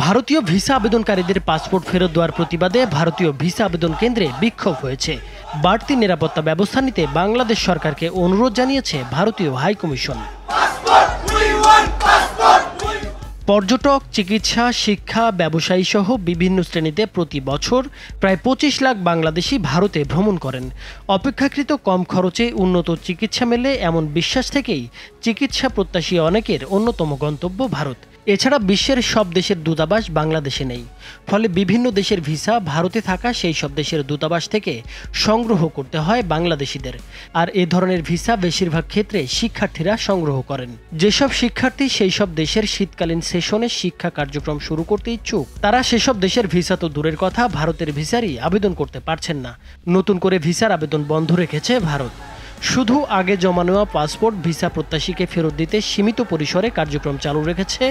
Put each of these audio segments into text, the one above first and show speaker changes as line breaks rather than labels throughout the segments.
ভারতীয় visa আবেদনকারীদের passport ফেরত দেওয়ার প্রতিবাদে ভারতীয় ভিসা আবেদন কেন্দ্রে বিক্ষোভ হয়েছে। বাড়তি নিরাপত্তা ব্যবস্থা নিতে বাংলাদেশ সরকারকে অনুরোধ জানিয়েছে ভারতীয় হাইকমিশন। পর্যটক, চিকিৎসা, শিক্ষা, ব্যবসায়ী সহ বিভিন্ন শ্রেণীতে প্রতি বছর প্রায় 25 লাখ বাংলাদেশি ভারতে ভ্রমণ করেন। অপেক্ষাকৃত কম খরচে উন্নত চিকিৎসা মেলে এমন বিশ্বাস থেকেই চিকিৎসা প্রত্যাশী অনেকের অন্যতম গন্তব্য ভারত। এছাড়া বিশ্বের সব দেশের দূতাবাস বাংলাদেশে নেই, ফলে বিভিন্ন দেশের ভিসা ভারতে থাকা সেই সব দেশের দূতাবাস থেকে সংগ্রহ করতে হয় বাংলাদেশিদের। আর এ ধরনের ভিসা বেশিরভাগ ক্ষেত্রে শিক্ষার্থীরা সংগ্রহ করেন। যেসব শিক্ষার্থী সেই সব দেশের শীতকালীন সেশনে শিক্ষা কার্যক্রম শুরু করতে ইচ্ছুক, তারা সেসব দেশের ভিসা তো দূরের কথা, ভারতের ভিসারই আবেদন করতে পারছেন না। নতুন করে ভিসার আবেদন বন্ধ রেখেছে ভারত। শুধু আগে জমা নেওয়া পাসপোর্ট ভিসা প্রত্যাশীকে ফেরত দিতে সীমিত পরিসরে কার্যক্রম চালু রেখেছে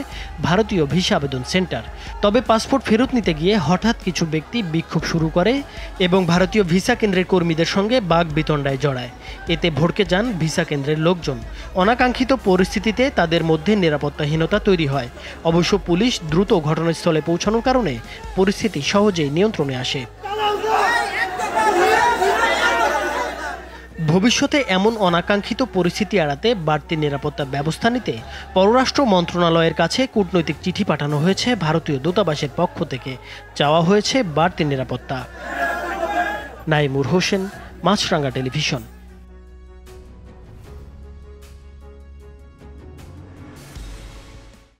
ভারতীয় ভিসা আবেদন সেন্টার। তবে পাসপোর্ট ফেরত নিতে গিয়ে হঠাৎ কিছু ব্যক্তি বিক্ষোভ শুরু করে এবং ভারতীয় ভিসা কেন্দ্রের কর্মীদের সঙ্গে বাগবিতণ্ডায় জড়ায়। এতে ভড়কে যান ভিসা কেন্দ্রের লোকজন। অনাকাঙ্ক্ষিত পরিস্থিতিতে তাদের মধ্যে নিরাপত্তাহীনতা তৈরি হয়। অবশ্য পুলিশ দ্রুত ঘটনাস্থলে পৌঁছানোর কারণে পরিস্থিতি সহজেই নিয়ন্ত্রণে আসে। ভবিষ্যতে এমন অনাকাঙ্ক্ষিত পরিস্থিতি এড়াতে বাড়তি নিরাপত্তা ব্যবস্থা নিতে পররাষ্ট্র মন্ত্রণালয়ের কাছে কূটনৈতিক চিঠি পাঠানো হয়েছে ভারতীয় দূতাবাসের পক্ষ থেকে। চাওয়া হয়েছে বাড়তি নিরাপত্তা। নাইমুর হোসেন, মাছরাঙ্গা টেলিভিশন।